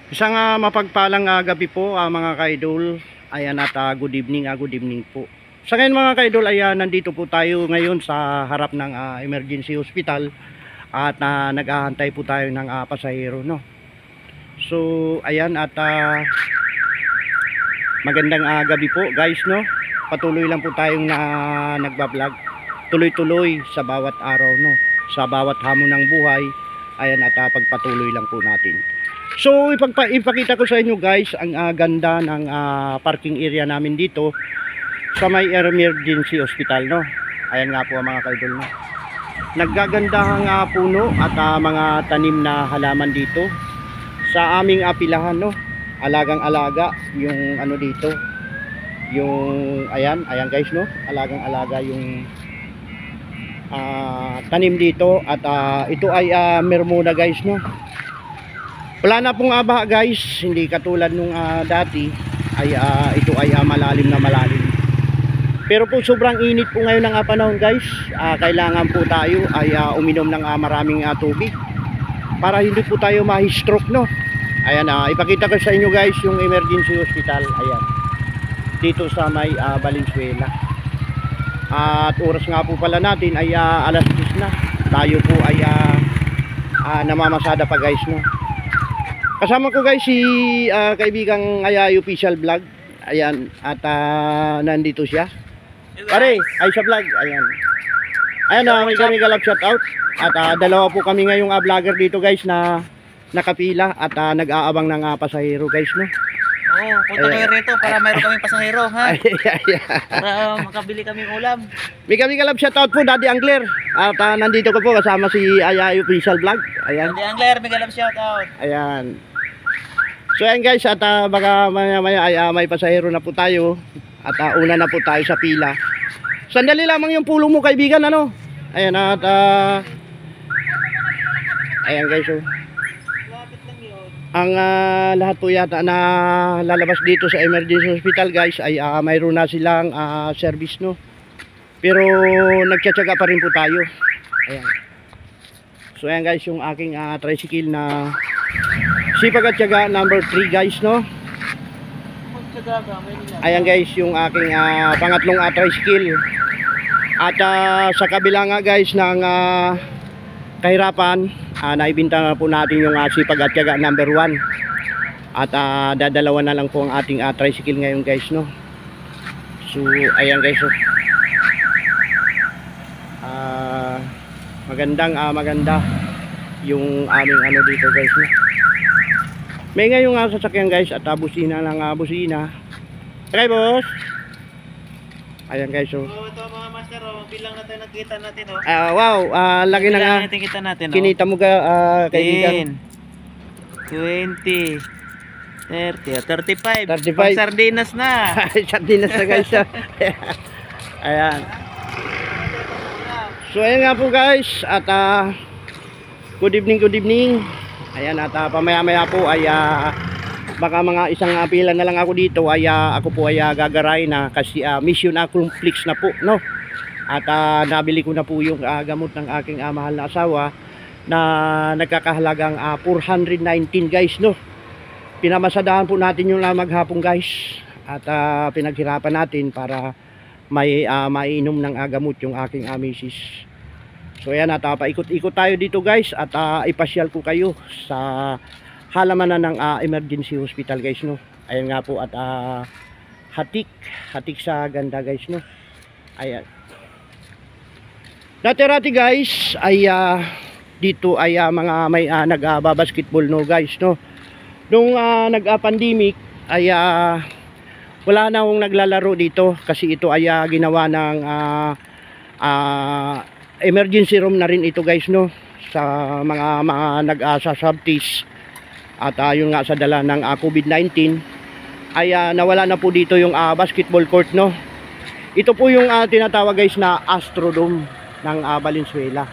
Isang mapagpalang gabi po mga kaidol. Ayan at good evening po. Sa ngayon mga kaidol ay nandito po tayo ngayon sa harap ng emergency hospital at nag-aantay po tayo ng pasahero, no. So ayan at magandang gabi po guys, no. Patuloy lang po tayong nagba-vlog. Tuloy-tuloy sa bawat araw, no. Sa bawat hamon ng buhay. Ayan at pagpatuloy lang po natin. So ipakita ko sa inyo guys ang ganda ng parking area namin dito sa may emergency hospital, no. Ayan nga po mga kaidol, no. Naggagandahang puno at mga tanim na halaman dito sa aming pilahan, no. Alagang alaga yung ano dito, yung ayan guys, no. Alagang alaga yung tanim dito at ito ay mermuna guys, no. Wala na pong baha guys, hindi katulad nung dati ay ito ay malalim na malalim. Pero po sobrang init po ngayon ng panahon guys. Kailangan po tayo ay uminom ng maraming tubig para hindi po tayo ma-stroke, no. Ayan, ipakita ko sa inyo guys yung emergency hospital. Ayan, dito sa may Valenzuela. At oras nga po pala natin ay alas 10 na. Tayo po ay namamasada pa guys, no. Kasama ko guys si kaibigang Ayayo Official Vlog. Ayan, at nandito siya. Pare, ay sa vlog. Ayan. Ayan, may kami galap shout out. At dalawa po kami ngayong vlogger dito guys na nakapila at nag-aabang ng pasahero guys, no. Oo, punta kayo rito para mayroon kaming pasahero, ha? Para makabili kaming ulam. May kami galap shout out po, Daddy Angler. At nandito ko po kasama si Ayayo Official Vlog. Ayan. Daddy Angler, may galap shout out. Ayan. So ayan guys, at baka maya ay may pasahero na po tayo. At una na po tayo sa pila. Sandali lamang yung pulong mo kaibigan, ano. Ayan at ayan guys, oh. Lapit lang yun. Ang lahat po yata na lalabas dito sa emergency hospital guys ay mayroon na silang service, no. Pero nagtsatsaga pa rin po tayo. Ayan. So ayan guys yung aking tricycle na sipag at tiyaga number 3 guys, no. Ayan guys yung aking pangatlong tricycle. At sa kabila nga guys ng kahirapan, naibinta na po natin yung sipag at tiyaga number 1. At dadalawa na lang po ang ating tricycle ngayon guys, no. So ayan guys, oh. Maganda yung aming ano dito guys, no. May ngayong sasakyan guys at busina lang busina. Okay boss. Ayan guys, oh. So ito mga master, bilang na tayo nakita natin, oh. Wow, laki na nga. Kita natin, oh. Kinita mo ka kaibigan. 20 30, 35. 35. Pang sardinas na. Sardinas na guys. Ayan. So ayan nga po guys at good evening. Ayan at pamaya-maya po ay baka mga isang pila na lang ako dito ay ako po ay gagaray na kasi mission accomplished na po, no. At nabili ko na po yung gamot ng aking mahal na asawa na nagkakahalagang 419 guys, no. Pinamasadahan po natin yung maghapon guys at pinaghirapan natin para may mainom ng gamot yung aking misis. So ayan at paikot-ikot tayo dito guys at ipasyal ko kayo sa halamanan ng emergency hospital guys, no. Ayan nga po at hatik sa ganda guys, no. Ayan. Dati guys ay dito ay mga may nagbabasketball, no guys, no. Nung nag-pandemic ay wala na akong naglalaro dito kasi ito ay ginawa ng emergency room na rin ito guys, no, sa mga nag-subtis. At yun nga sa dala ng COVID-19 ay nawala na po dito yung basketball court, no. Ito po yung tinatawag guys na Astrodome ng Valenzuela.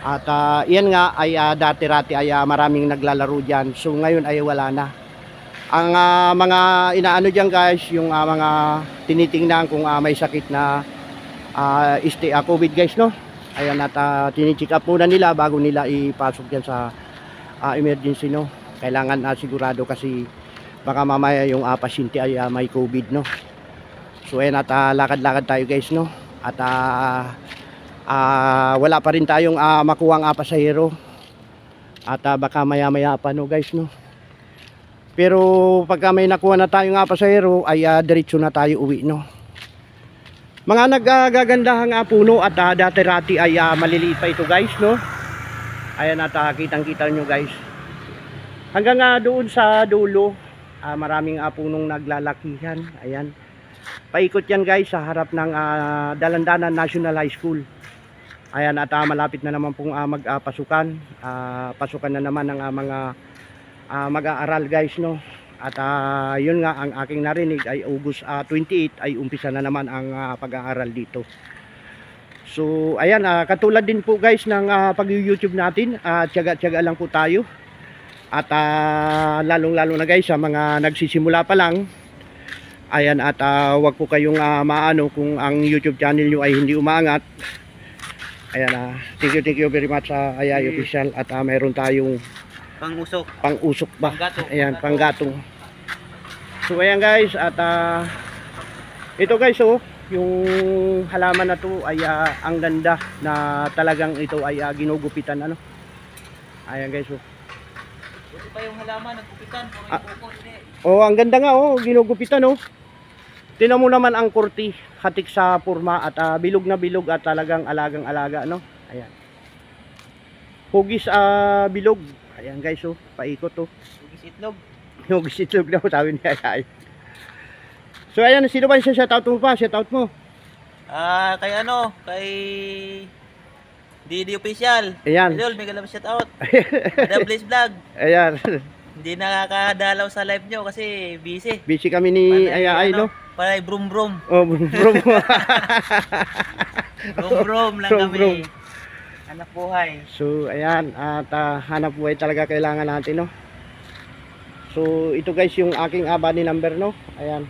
At yan nga ay dati-rati ay maraming naglalaro dyan. So ngayon ay wala na. Ang mga inaano dyan guys, yung mga tinitingnan kung may sakit na COVID guys, no. Ayan at tinicheck up muna nila bago nila ipasok dyan sa emergency, no. Kailangan sigurado kasi baka mamaya yung pasyente ay may COVID, no. So ayan, at lakad-lakad tayo guys, no. At wala pa rin tayong makuhang pasahero. At baka maya-maya pa, no guys, no. Pero pagka may nakuha na tayong pasahero ay diretso na tayo uwi, no. Mga naggagandahang puno at dati-rati ay maliliit pa ito guys, no. Ayan, at kitang-kita nyo guys. Hanggang doon sa dulo, maraming punong naglalakihan. Ayan. Paikot yan guys sa harap ng Dalandanan National High School. Ayan, at malapit na naman pong magpasukan. Pasukan na naman ng mga mag-aaral guys, no. At yun nga, ang aking narinig ay August 28 ay umpisa na naman ang pag-aaral dito. So ayan, katulad din po guys ng pag-YouTube natin, tiyaga-tiyaga lang po tayo. At lalong-lalo na guys sa mga nagsisimula pa lang. Ayan, at wag po kayong maano kung ang YouTube channel nyo ay hindi umangat. Ayan, thank you very much sa Ayay Official. At mayroon tayong pang-usok ba? Ayan, panggatong. So ayan guys, at ito guys, oh, yung halaman na to ay ang ganda na talagang ito ay ginugupitan, ano. Ayan guys, oh. Ito pa yung halaman, naggupitan, Oh, ang ganda nga, oh, ginugupitan, oh. Tingnan mo naman ang kurti, hatik sa purma at bilog na bilog at talagang alagang-alaga, no. Ayan. Hugis bilog. Ayan guys, oh, paikot, oh. Hugis itlog. Hugis itlog daw, sabi niya. So ayan, sino ba yung shoutout mo pa? Shoutout mo. Kay kay Didi Official. Ayan. Idol, mega love shoutout. The Blaze Vlog. Ayan. Hindi nakakadalaw sa live nyo kasi busy. Busy kami ni Ayay, no? Palay brum brum. Oh, brum brum. Brum brum lang Brum, kami. brum. Hanap buhay. So ayan, at hanap buhay talaga kailangan natin, no. So ito guys yung aking body number, no. Ayan,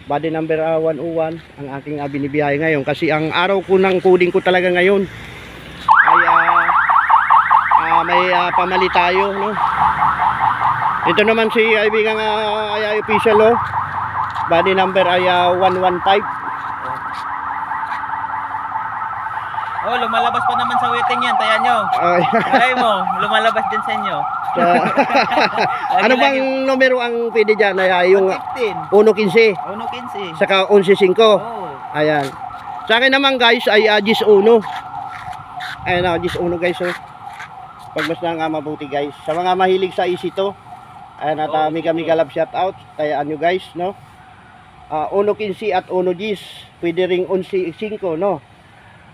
body number 101 ang aking binibiyahe ngayon kasi ang araw ko ng coding ko talaga ngayon ay may pamali tayo, no. Ito naman si kaibigang Ayay Official, oh. Body number ay 115. Oh, lumalabas pa naman sa waiting yan, tayan nyo. Malay mo, lumalabas din sa inyo. Ano bang numero ang pwede dyan? Yung 15. 1.15. 1.15. Saka 11.5. Oh. Ayan. Sa akin naman guys ay 10.1. Ayan na, 10.1 guys, oh. Pagmasdan nga mabuti guys. Sa mga mahilig sa easy to. Ayan, at mega love shout out. Tayaan nyo guys, no. 1.15 at 1.10. Pwede ring 11.5, no.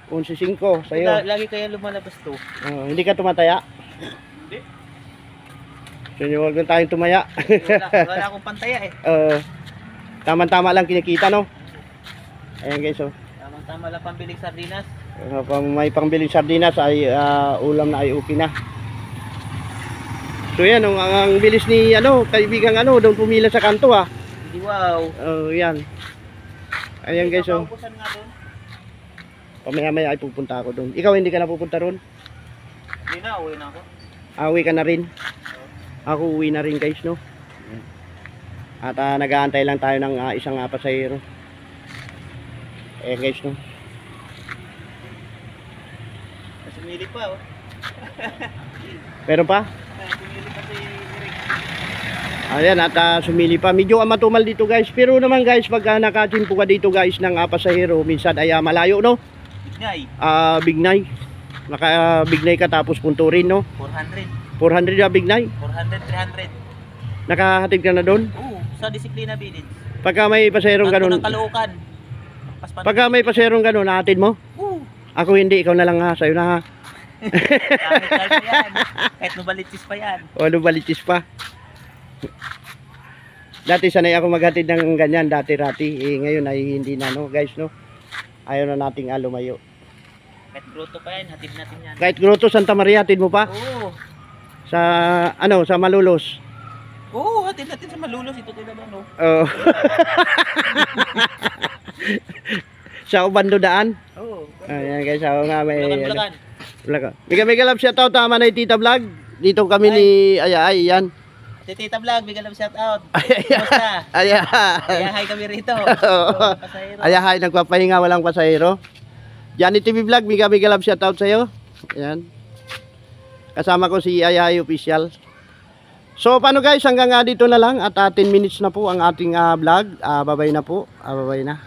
11.5 sa'yo. Lagi kaya lumalabas to. Hindi ka tumataya? Hindi. So huwag na tayong tumaya. Wala akong pantaya eh. Tama-tama lang kinikita, no. Ayan guys, oh. Tama lang pambiling sardinas. May pangbiling sardinas ay ulam na ay okay na. So yan, ang bilis ni kaibigang doon pumila sa kanto, ha. Hindi, wow. Yan. Ayan guys, oh. Paubusan nga doon. Pamaya-maya ay pupunta ako doon. Ikaw hindi ka na pupunta roon? Hindi na, uwi na ako. Uwi ka na rin? Ako uwi na rin guys, no. At nag-aantay lang tayo ng isang pasahero. Ayan guys, no. Sumili pa, oh. Meron pa? Sumili pa si Eric. Ayan, at sumili pa. Medyo matumal dito guys. Pero naman guys, pag nakachimpo ka dito guys ng pasahero, minsan ay malayo, no? Bignay. Bignay. Naka-Bignay ka tapos Punturin, no? 400. 400 Bignay. 400, 300. Nakahatid ka na doon? Oo, sa Disiplina Village. Pagka may pasaherong ganun. Ng Caloocan. Pagka may pasaherong ganun, nahatid mo? Oo. Ako hindi, ikaw na lang ha. Sa'yo na ha. Kahit yan. Kahit nubalitis pa yan. O, nubalitis pa. Dati sanay ako maghatid ng ganyan, dati-rati. Ngayon ay hindi na, no, guys, no. Ayaw na nating lumayo. Kahit grotto pa yan, hatid natin yan. Kahit Grotto Santa Maria, hatid mo pa? Oo. Sa, sa Malolos? Oo, hatid natin sa Malulos. Ito tayo naman, no? Oo. Sa Ubando daan? Oo. Ayan guys, ako nga may... Bulacan. Mega love shoutout, tama na yung Tita Vlog. Dito kami ni Ayay, yan. Tita Vlog, bigyan lang shout out. Ayan. Kumusta? Ayan. Kaya hi kami rito. Walang pasahero. Ayahay, nagpapahinga, walang pasahero. Johnny TV Vlog, mega love shoutout sa'yo. Ayan. Kasama ko si Ayahay Official. So, paano guys, hanggang dito na lang at 10 minutes na po ang ating vlog. Bye-bye na po. Bye-bye na.